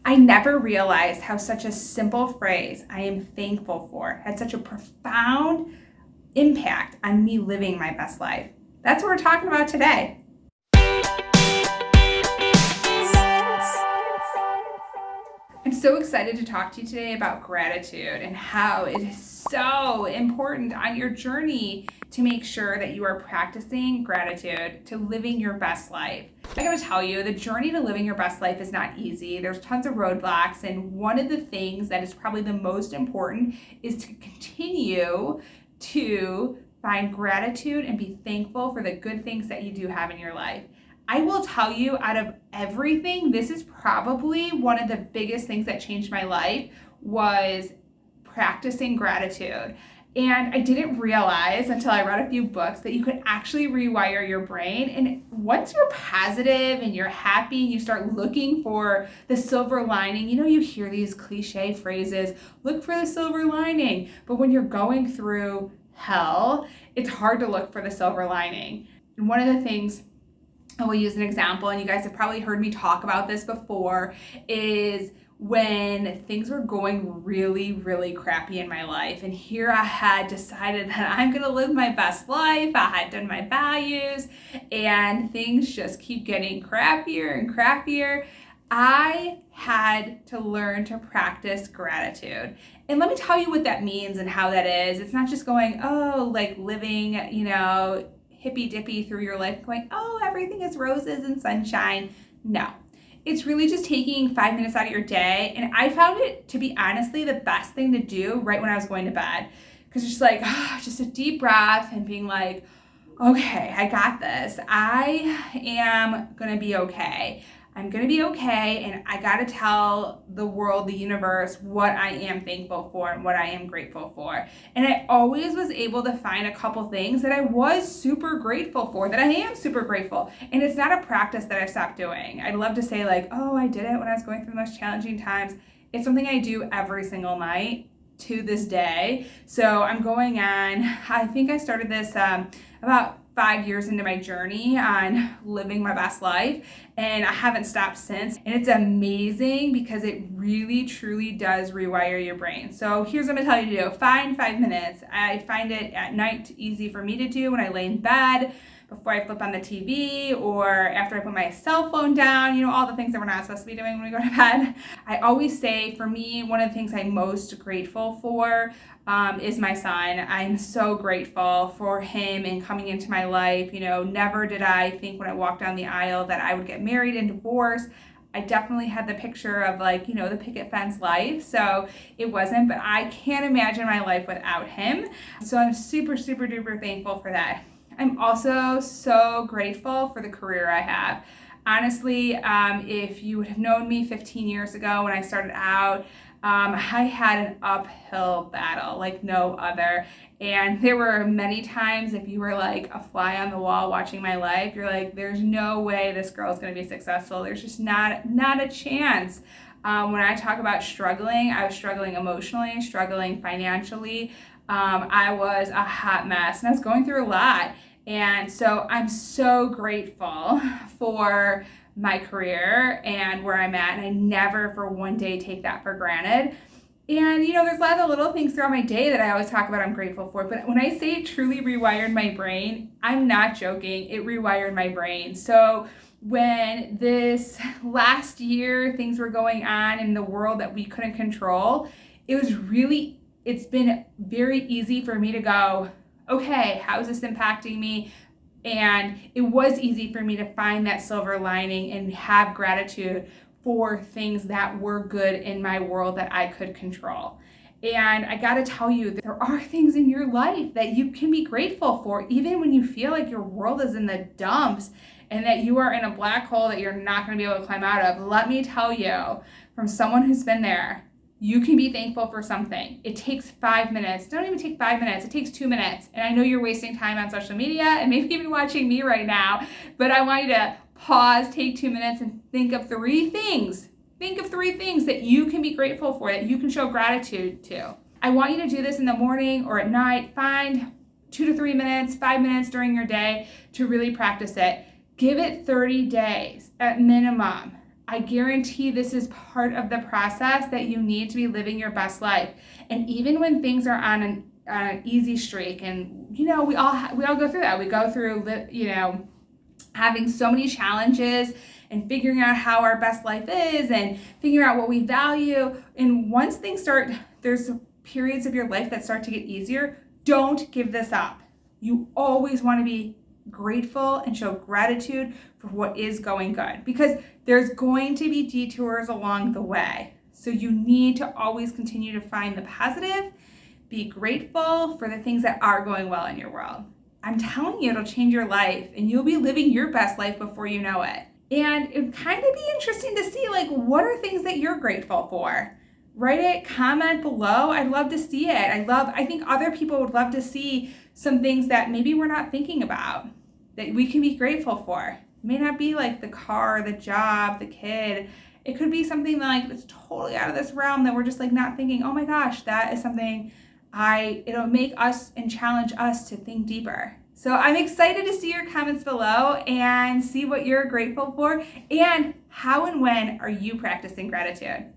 I never realized how such a simple phrase, I am thankful for, had such a profound impact on me living my best life. That's what we're talking about today. I'm so excited to talk to you today about gratitude and how it is so important on your journey to make sure that you are practicing gratitude to living your best life. I gotta tell you, the journey to living your best life is not easy. There's tons of roadblocks, and one of the things that is probably the most important is to continue to find gratitude and be thankful for the good things that you do have in your life. I will tell you, out of everything, this is probably one of the biggest things that changed my life was practicing gratitude. And I didn't realize until I read a few books that you could actually rewire your brain. And once you're positive and you're happy and you start looking for the silver lining, you hear these cliche phrases, look for the silver lining. But when you're going through hell, it's hard to look for the silver lining. And one of the things, I will use an example, and you guys have probably heard me talk about this before, is when things were going really, really crappy in my life. And here I had decided that I'm gonna live my best life. I had done my values, and things just keep getting crappier and crappier. I had to learn to practice gratitude. And let me tell you what that means and how that is. It's not just going, like living, hippy dippy through your life going, everything is roses and sunshine. No, it's really just taking 5 minutes out of your day. And I found it to be honestly the best thing to do right when I was going to bed. Because it's just like, just a deep breath and being like, okay, I got this. I am gonna be okay. I'm gonna be okay, and I gotta tell the world, the universe, what I am thankful for and what I am grateful for. And I always was able to find a couple things that I was super grateful for, that I am super grateful. And it's not a practice that I stopped doing. I'd love to say like, I did it when I was going through the most challenging times. It's something I do every single night to this day. So I'm going on, I think I started this about 5 years into my journey on living my best life, and I haven't stopped since. And it's amazing because it really truly does rewire your brain. So here's what I'm gonna tell you to do. Find 5 minutes. I find it at night easy for me to do when I lay in bed, before I flip on the TV, or after I put my cell phone down, all the things that we're not supposed to be doing when we go to bed. I always say, for me, one of the things I'm most grateful for is my son. I'm so grateful for him and coming into my life. Never did I think when I walked down the aisle that I would get married and divorced. I definitely had the picture of the picket fence life, so it wasn't, but I can't imagine my life without him. So I'm super, super duper thankful for that. I'm also so grateful for the career I have. Honestly, if you would have known me 15 years ago when I started out, I had an uphill battle like no other. And there were many times, if you were like a fly on the wall watching my life, you're like, there's no way this girl's gonna be successful. There's just not a chance. When I talk about struggling, I was struggling emotionally, struggling financially. I was a hot mess, and I was going through a lot. And so I'm so grateful for my career and where I'm at, and I never for one day take that for granted. And there's a lot of little things throughout my day that I always talk about I'm grateful for, but when I say it truly rewired my brain, I'm not joking. It rewired my brain. So when this last year things were going on in the world that we couldn't control, it's been very easy for me to go, okay, how is this impacting me? And it was easy for me to find that silver lining and have gratitude for things that were good in my world that I could control. And I gotta tell you, there are things in your life that you can be grateful for, even when you feel like your world is in the dumps and that you are in a black hole that you're not gonna be able to climb out of. Let me tell you, from someone who's been there, you can be thankful for something. It takes 5 minutes. Don't even take 5 minutes. It takes 2 minutes. And I know you're wasting time on social media and maybe even watching me right now, but I want you to pause, take 2 minutes, and think of 3 things. Think of 3 things that you can be grateful for, that you can show gratitude to. I want you to do this in the morning or at night. Find 2 to 3 minutes, 5 minutes during your day to really practice it. Give it 30 days at minimum. I guarantee this is part of the process that you need to be living your best life. And even when things are on an easy streak, and we all go through that. We go through having so many challenges and figuring out how our best life is and figuring out what we value. And once things start, there's periods of your life that start to get easier. Don't give this up. You always want to be grateful and show gratitude for what is going good, because there's going to be detours along the way. So you need to always continue to find the positive, be grateful for the things that are going well in your world. I'm telling you, it'll change your life and you'll be living your best life before you know it. And it'd kind of be interesting to see, like, what are things that you're grateful for? Write it, comment below. I'd love to see it. I think other people would love to see some things that maybe we're not thinking about that we can be grateful for. It may not be like the car, the job, the kid. It could be something like that's totally out of this realm that we're just like not thinking, oh my gosh, that is something it'll make us and challenge us to think deeper. So I'm excited to see your comments below and see what you're grateful for and how and when are you practicing gratitude.